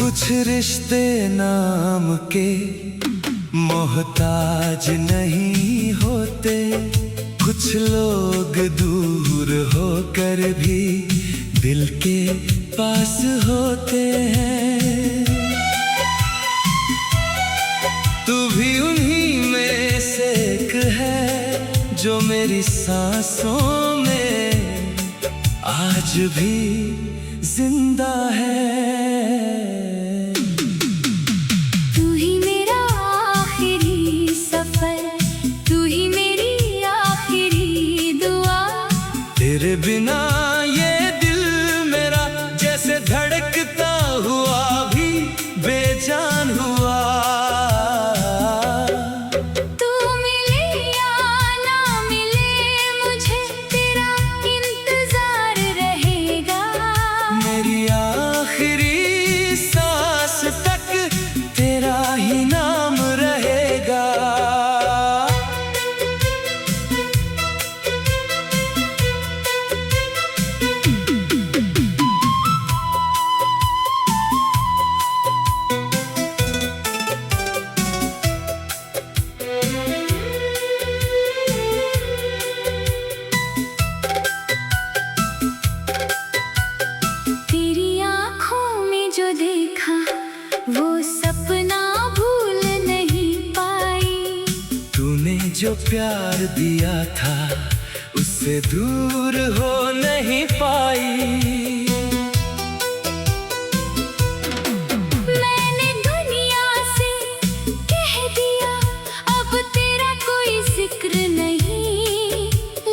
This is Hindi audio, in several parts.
कुछ रिश्ते नाम के मोहताज नहीं होते, कुछ लोग दूर होकर भी दिल के पास होते हैं। तू भी उन्हीं में से एक है जो मेरी सांसों में आज भी जिंदा है। तेरे बिना ये दिल मेरा जैसे धड़कता हुआ भी बेजान हुआ। तू मिले या ना मिले मुझे तेरा इंतजार रहेगा। मेरी आखिरी सांस तक तेरा ही नाम रहेगा। वो सपना भूल नहीं पाई। तूने जो प्यार दिया था उससे दूर हो नहीं पाई। मैंने दुनिया से कह दिया अब तेरा कोई जिक्र नहीं,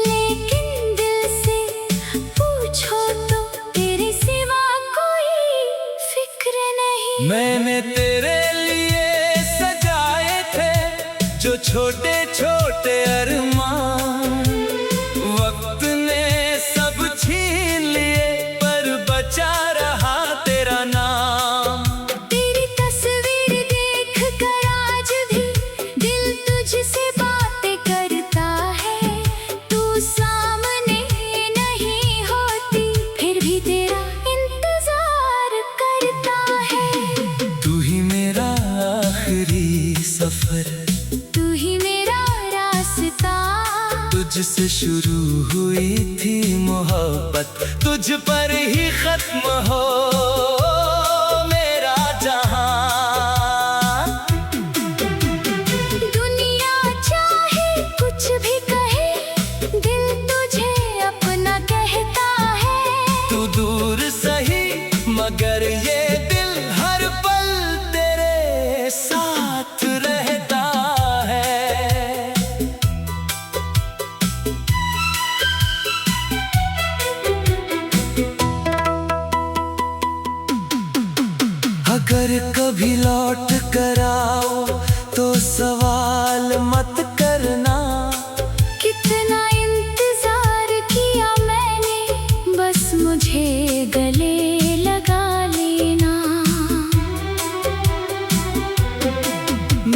लेकिन दिल से पूछो तो तेरे सिवा कोई फिक्र नहीं। मैंने तेरे लिए सजाए थे जो छोटे छोटे अरमान, वक्त ने सब छीन लिए पर बचा रहा तेरा नाम। तेरी तस्वीर देख कर आज भी दिल तुझसे बातें करता है। तू सामने नहीं होती फिर भी तेरा इंतजार करता है। तू ही मेरा आखिरी सफर, तू ही मेरा रास्ता। तुझसे शुरू हुई थी मोहब्बत, तुझ पर ही खत्म हो मेरा जहां। दुनिया चाहे कुछ भी कहे दिल तुझे अपना कहता है। तू दूर सही मगर ये दिल हर पल तेरे साथ रहता है। अगर कभी लौट कर आओ तो सवाल मत करना। कितना इंतजार किया मैंने बस मुझे गले लगा लेना।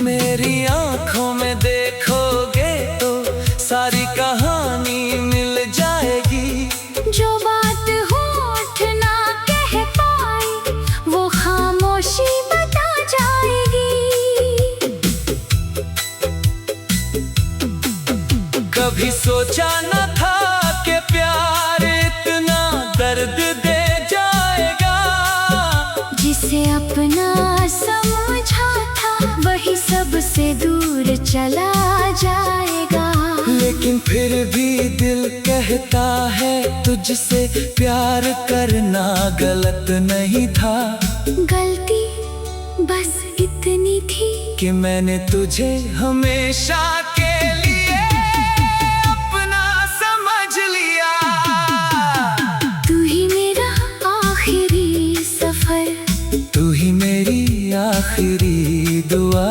मेरी आंखों में देखोगे तो सारी कहानी मिल जाएगी। जो बात होठ ना कह पाई वो खामोशी बता जाएगी। कभी सोचा न था कि प्यार इतना दर्द दे जाएगा। जिसे अपना समझा था वही सबसे दूर चला जाएगा। लेकिन फिर भी दिल कहता है तुझसे प्यार करना गलत नहीं था। गलती बस इतनी थी कि मैंने तुझे हमेशा के लिए अपना समझ लिया। तू ही मेरा आखिरी सफर, तू ही मेरी आखिरी दुआ।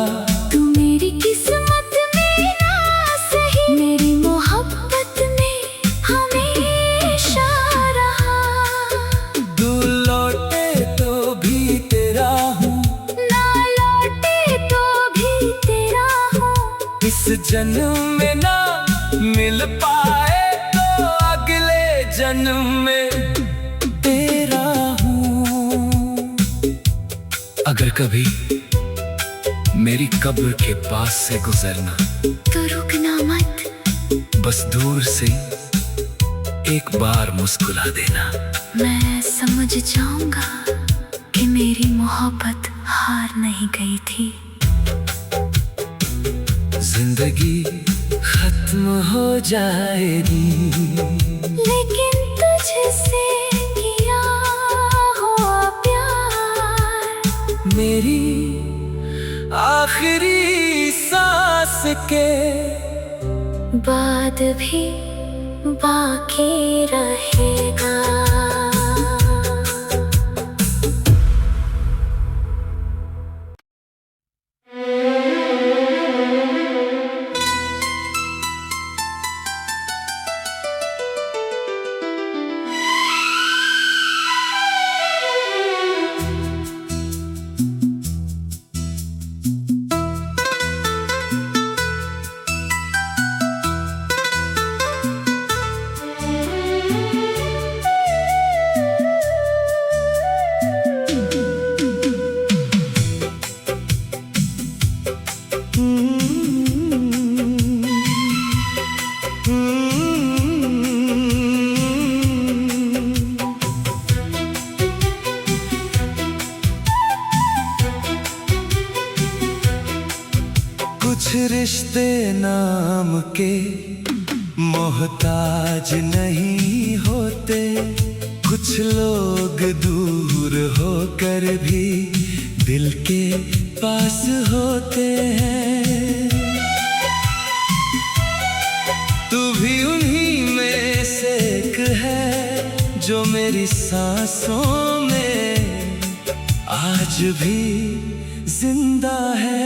तू मेरी किस्मत में ना सही मेरी मोहब्बत में हमेशा रहा। तू लौटे तो भी तेरा हूँ, ना लौटे तो भी तेरा हूँ। इस जन्म में ना मिल पाए तो अगले जन्म में तेरा हूँ। अगर कभी मेरी कब्र के पास से गुजरना तो रुकना मत, बस दूर से एक बार मुस्कुरा देना। मैं समझ जाऊंगा कि मेरी मोहब्बत हार नहीं गई थी। जिंदगी खत्म हो जाएगी, लेकिन तुझसे किया हुआ प्यार मेरी आखिरी सांस के बाद भी बाकी रहेगा। कुछ रिश्ते नाम के मोहताज नहीं होते, कुछ लोग दूर होकर भी दिल के पास होते हैं। तू भी उन्हीं में से एक है जो मेरी सांसों में आज भी जिंदा है।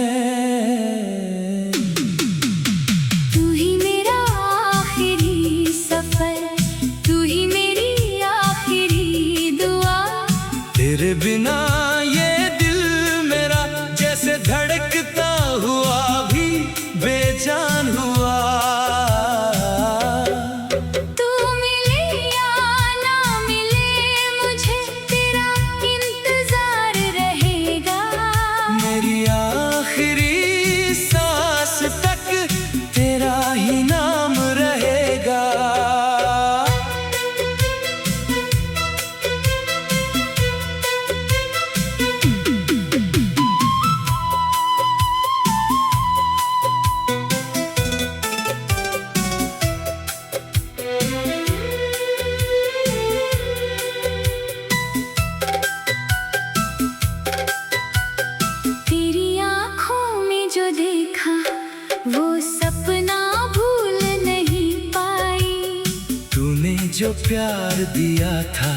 तेरे बिना ये दिल मेरा जैसे धड़कता हुआ भी बेजान हुआ। तू मिले या ना मिले मुझे तेरा इंतजार रहेगा। मेरी आखिरी सांस तक तेरा ही नाम रहेगा। वो सपना भूल नहीं पाई। तूने जो प्यार दिया था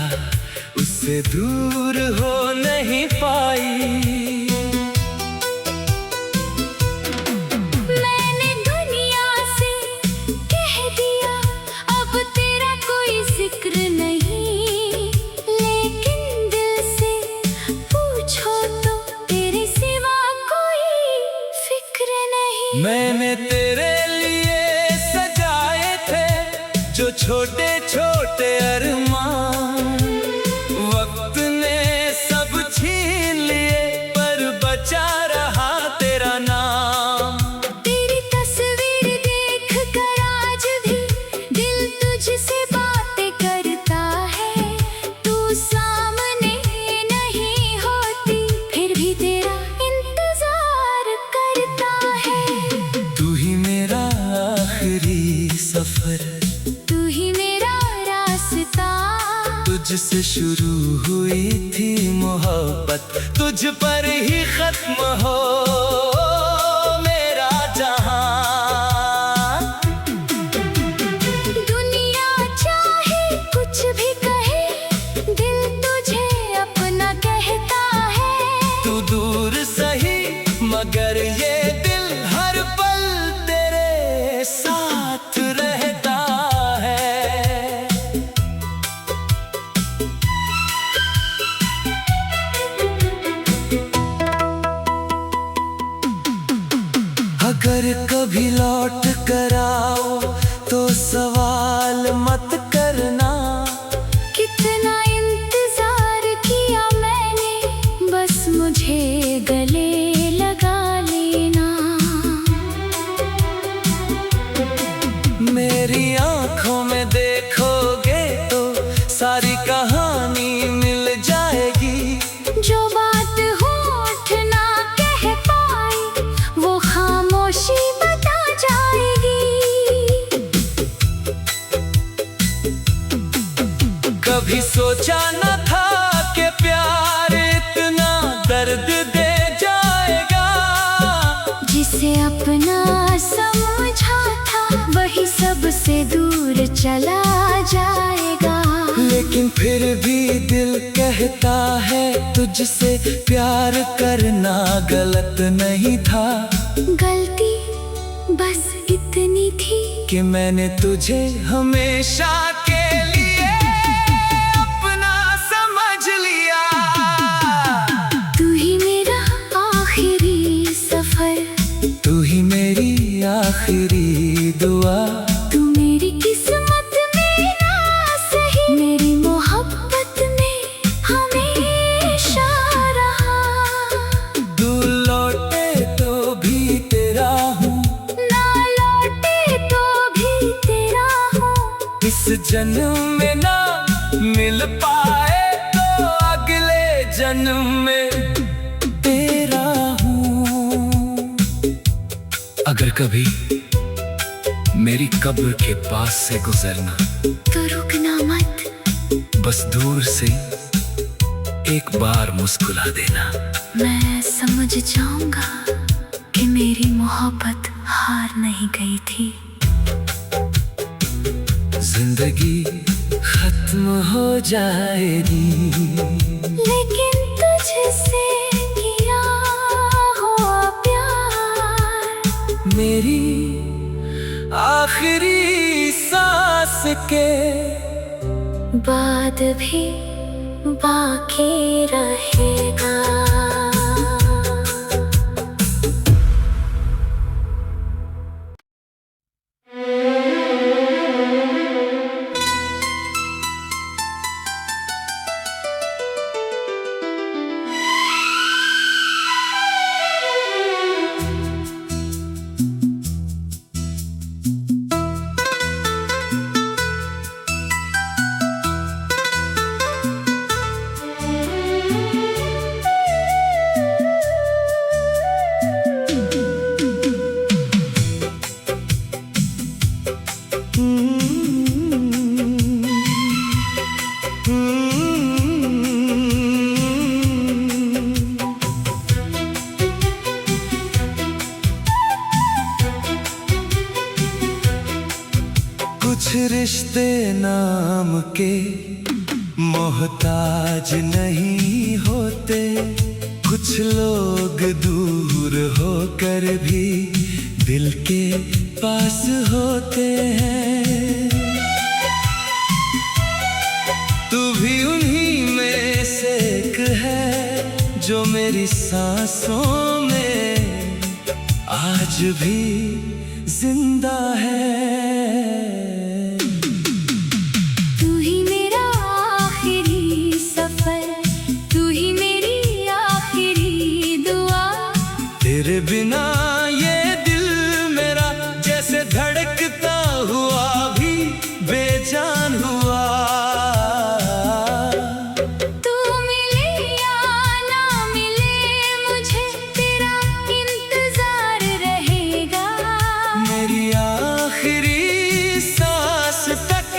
उससे दूर हो नहीं पाई। मैंने दुनिया से कह दिया अब तेरा कोई जिक्र नहीं, लेकिन दिल से पूछो तो तेरे सिवा कोई फिक्र नहीं। मैंने तेरे लिए सजाए थे जो छोटे छोटे अरमान, वक्त ने सब छीन लिए पर बचा रहा तेरा नाम। तेरी तस्वीर देख कर आज भी दिल तुझसे बातें करता है। तू सामने नहीं होती फिर भी तेरा इंतजार करता है। तू ही मेरा आखिरी सफर, तू ही मेरा रास्ता। तुझसे शुरू हुई थी मोहब्बत, तुझ पर ही खत्म हो मेरा जहां। दुनिया चाहे कुछ भी कहे दिल तुझे अपना कहता है। तू दूर सही मगर ये दिल हर पल तेरे साथ रहता है। अगर कभी लौट कर आओ तो सवाल मत करना। कितना इंतजार किया मैंने, बस मुझे मुझे गले लगा लेना। मेरी आंखों में देखोगे तो सारी कहानी मिल जाएगी। जो बात होठ ना कह पाई वो खामोशी बता जाएगी। कभी सोचा न था कि प्यार इतना दर्द दे जाएगा। जिसे अपना समझा था वही सबसे दूर चला जाएगा। लेकिन फिर भी दिल कहता है तुझसे प्यार करना गलत नहीं था। गलती बस इतनी थी कि मैंने तुझे हमेशा के लिए अपना समझ लिया। तू ही मेरा आखिरी सफर, तू ही मेरी आखिरी दुआ। तू मेरी किस्मत में ना सही मेरी मोहब्बत में हमेशा रहा। तू लौटे तो भी तेरा हूँ, ना लौटे तो भी तेरा हूँ। इस जन्म में ना मिल पाए तो अगले जन्म में तेरा हूँ। अगर कभी मेरी कब्र के पास से गुजरना तो रुकना मत, बस दूर से एक बार मुस्कुरा देना। मैं समझ जाऊंगा कि मेरी मोहब्बत हार नहीं गई थी। जिंदगी खत्म हो जाएगी लेकिन तुझसे किया हुआ प्यार मेरी आखिरी सांस के बाद भी बाकी रहेगा। कुछ रिश्ते नाम के मोहताज नहीं होते। कुछ लोग दूर होकर भी दिल के पास होते हैं। तू भी उन्हीं में से एक है जो मेरी सांसों में आज भी जिंदा है। तू ही मेरा आखिरी सफर, तू ही मेरी आखिरी दुआ। तेरे बिना ये दिल मेरा जैसे धड़कता हुआ भी बेजान हुआ। तू मिले या ना मिले मुझे तेरा इंतजार रहेगा। मेरी आखिरी सांस तक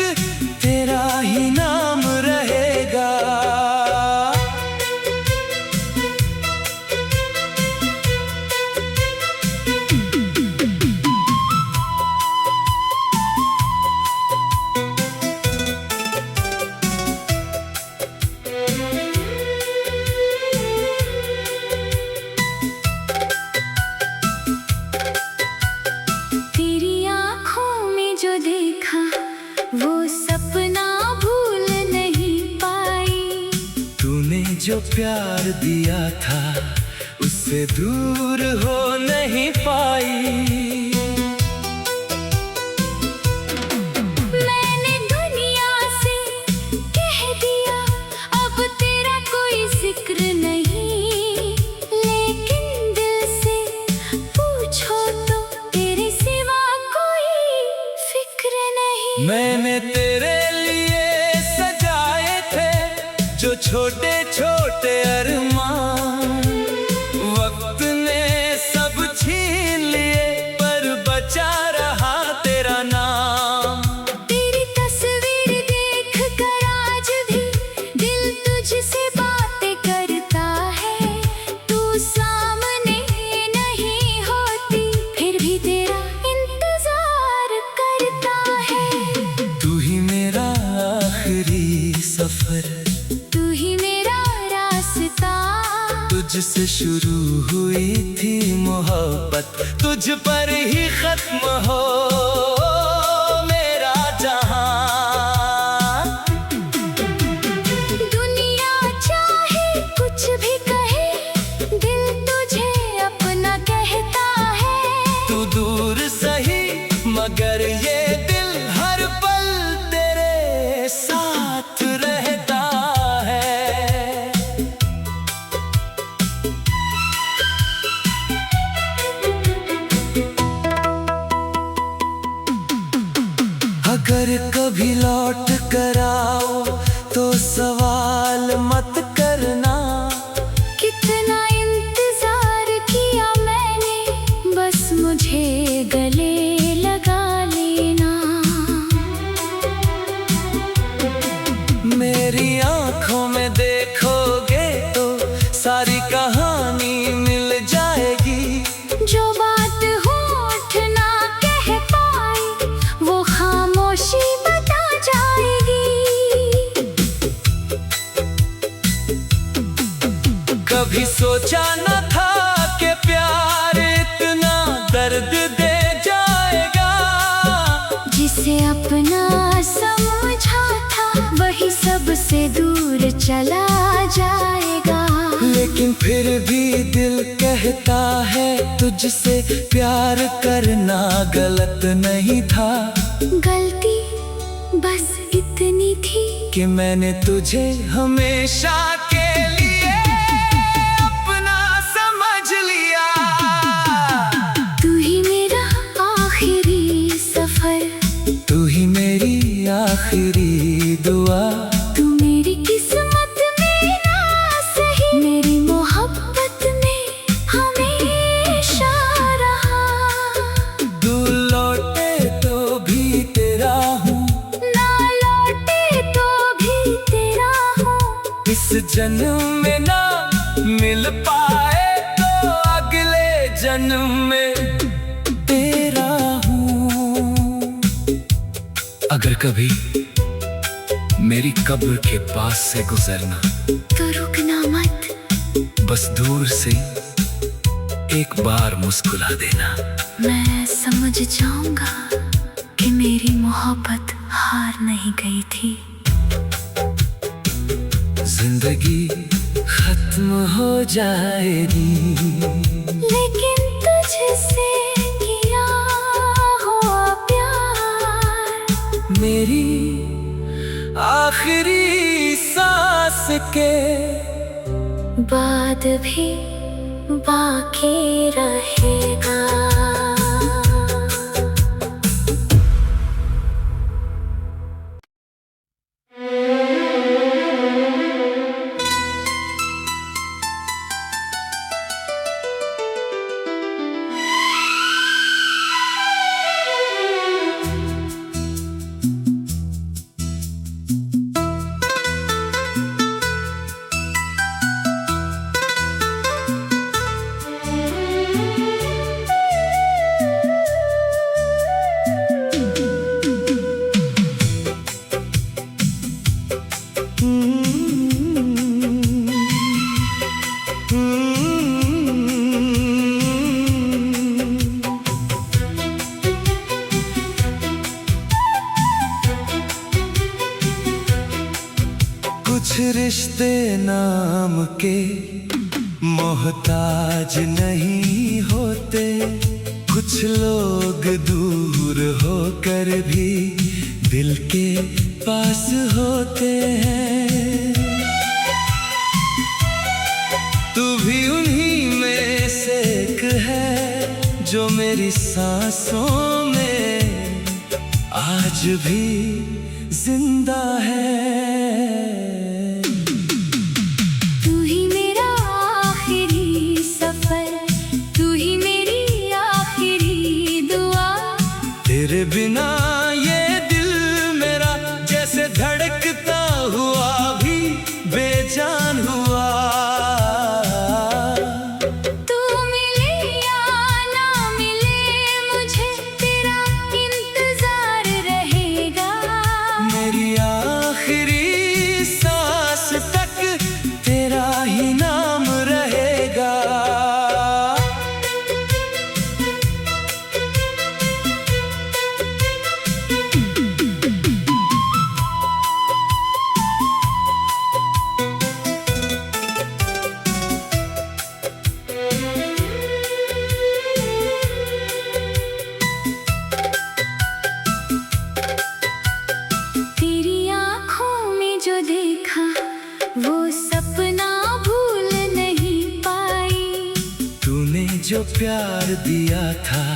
तेरा ही नाम रहेगा। तेरी आँखों में जो देखा वो सपना भूल नहीं पाई। तूने जो प्यार दिया था उससे दूर हो नहीं पाई। मैंने दुनिया से कह दिया अब तेरा कोई जिक्र नहीं। छोटे छोटे अरमान वक्त ने सब छीन लिए, पर बचा रहा तेरा नाम। तेरी तस्वीर देख कर आज भी दिल तुझसे बातें करता है। तू सामने नहीं होती फिर भी तेरा इंतजार करता है। तू ही मेरा आखिरी सफर, तू ही मेरा रास्ता। तुझसे शुरू हुई थी मोहब्बत, तुझ पर ही खत्म हो मेरा जहां। दुनिया चाहे कुछ भी कहे, दिल तुझे अपना कहता है। तू दूर सही मगर ये दिल हर पल तेरे साथ रहता है। अगर कभी लौट कर आओ तो सवाल मत करना। कितना इंतजार किया मैंने, बस मुझे गले लगा लेना। मेरी आंखों में देखोगे तो सारी कहानी मिल जाएगी। जो बात होठ ना कह पाई वो खामोशी बता जाएगी। कभी सोचा न था कि प्यार इतना दर्द दे जाएगा। जिसे अपना समझा था वही सबसे दूर चला जाएगा। लेकिन फिर भी दिल कहता है तुझसे प्यार करना गलत नहीं था। गलती बस इतनी थी कि मैंने तुझे हमेशा के लिए अपना समझ लिया। तू ही मेरा आखिरी सफर, तू ही मेरी आखिरी दुआ। तू मेरी किस्मत में ना सही, मेरी मोहब्बत में हमेशा रहा। तू लौटे तो भी तेरा हूँ, ना लौटे तो भी तेरा हूँ। इस जन्म में ना मिल पाए तो अगले जन्म में तेरा हूँ। अगर कभी मेरी कब्र के पास से गुजरना तो रुकना मत, बस दूर से एक बार मुस्कुरा देना। मैं समझ जाऊंगा कि मेरी मोहब्बत हार नहीं गई थी। जिंदगी खत्म हो जाएगी लेकिन तुझसे किया हुआ प्यार मेरी आखिरी सांस के बाद भी बाकी रहेगा। कुछ रिश्ते नाम के मोहताज नहीं होते, कुछ लोग दूर होकर भी दिल के पास होते हैं। तू भी उन्हीं में से एक है जो मेरी सांसों में आज भी जिंदा है। आसान हुआ। तू मिले या ना मिले, मुझे तेरा इंतजार रहेगा। मेरी आखिरी सांस तक तेरा ही नाम रहेगा। तेरी आँखों में जो देखा वो सपना भूल नहीं पाई। तूने जो प्यार दिया था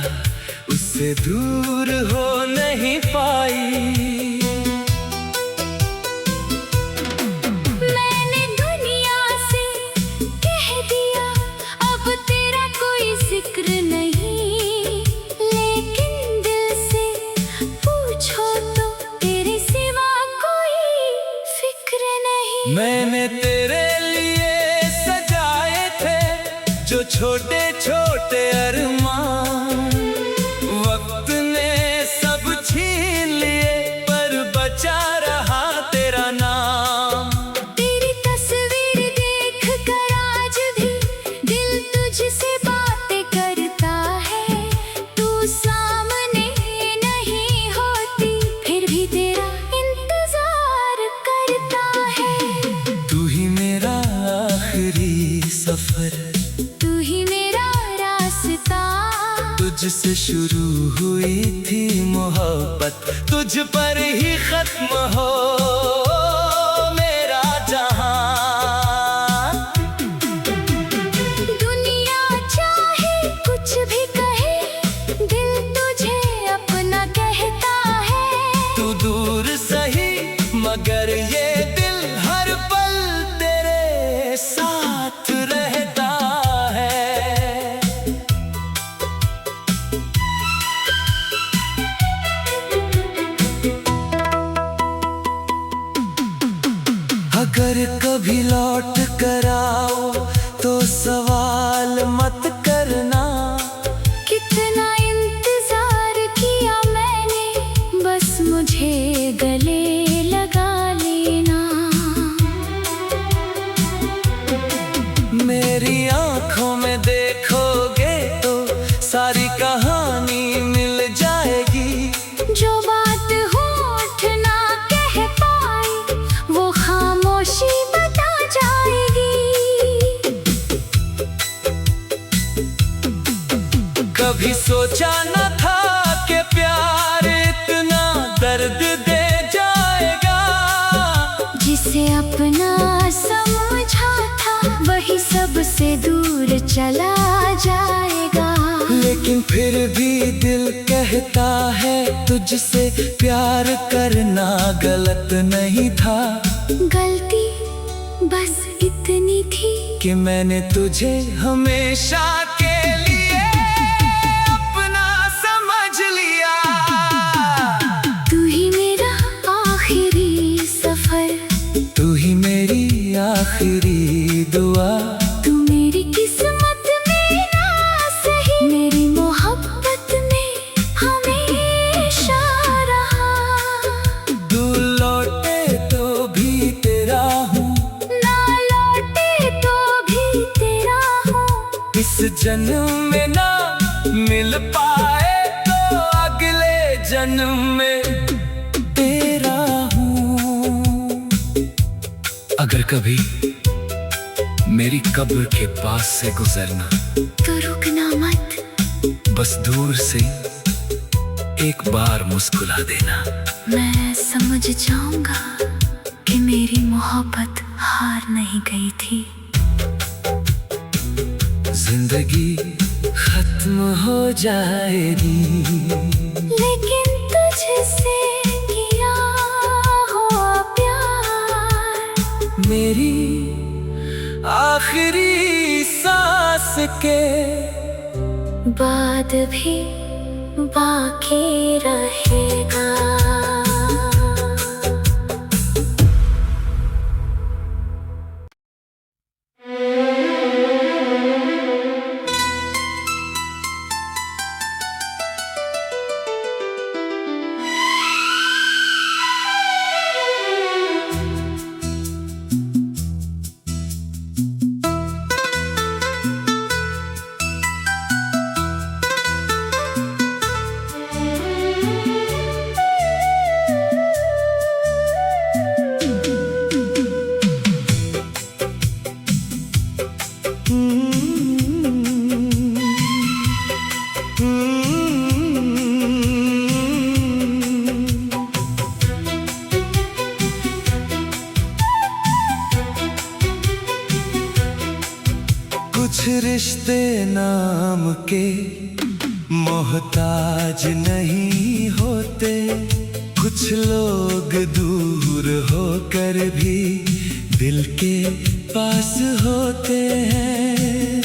उससे दूर हो नहीं पाई। मैंने दुनिया से कह दिया अब तेरा कोई जिक्र नहीं, लेकिन दिल से पूछो तो तेरे सिवा कोई फिक्र नहीं। मैंने तेरे लिए सजाए थे जो छोटे छोटे अरमान, वक्त ने सब छीन लिए पर बचा रहा तेरा नाम। तेरी तस्वीर देख कर आज भी दिल तुझसे बातें करता है। तू सामने नहीं होती फिर भी तेरा इंतजार करता है। तू ही मेरा आखिरी सफर, तू ही मेरा रास्ता। तुझसे शुरू हुई थी मोहब्बत, तुझ पर ही खत्म हो मेरा जहां। दुनिया चाहे कुछ भी कहे, दिल तुझे अपना कहता है। तू दूर सही मगर ये दिल हर पल तेरे साथ रहता है। अगर कभी लौट कर आओ तो सवाल मत करना। कितना इंतजार किया मैंने, बस मुझे गले लगा लेना। मेरी आंखों में देखोगे तो सारी कहानी मिल जाएगी। जो बात होठ ना कह पाई वो खामोशी बता जाएगी। कभी सोचा न था कि प्यार इतना दर्द दे जाएगा। जिसे अपना समझा था वही सबसे दूर चला जाएगा। लेकिन फिर भी दिल कहता है तुझसे प्यार करना गलत नहीं था। गलती बस इतनी थी कि मैंने तुझे हमेशा के लिए अपना समझ लिया। तू ही मेरा आखिरी सफर, तू ही मेरी आखिरी दुआ। तू मेरी किस्मत में ना सही, मेरी मोहब्बत में हमेशा रहा। तू लौटे तो भी तेरा हूँ, ना लौटे तो भी तेरा हूँ। इस जन्म में ना मिल पाए तो अगले जन्म में तेरा हूँ। अगर कभी मेरी कब्र के पास से गुजरना तो रुकना मत, बस दूर से एक बार मुस्कुरा देना। मैं समझ जाऊंगा कि मेरी मोहब्बत हार नहीं गई थी। जिंदगी खत्म हो जाएगी लेकिन तुझसे किया हुआ प्यार मेरी आखिरी सांस के बाद भी बाकी रहेगा। कुछ रिश्ते नाम के मोहताज नहीं होते, कुछ लोग दूर होकर भी दिल के पास होते हैं।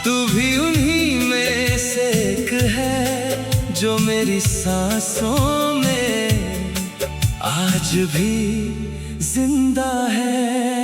तू भी उन्हीं में से एक है जो मेरी सांसों में आज भी जिंदा है।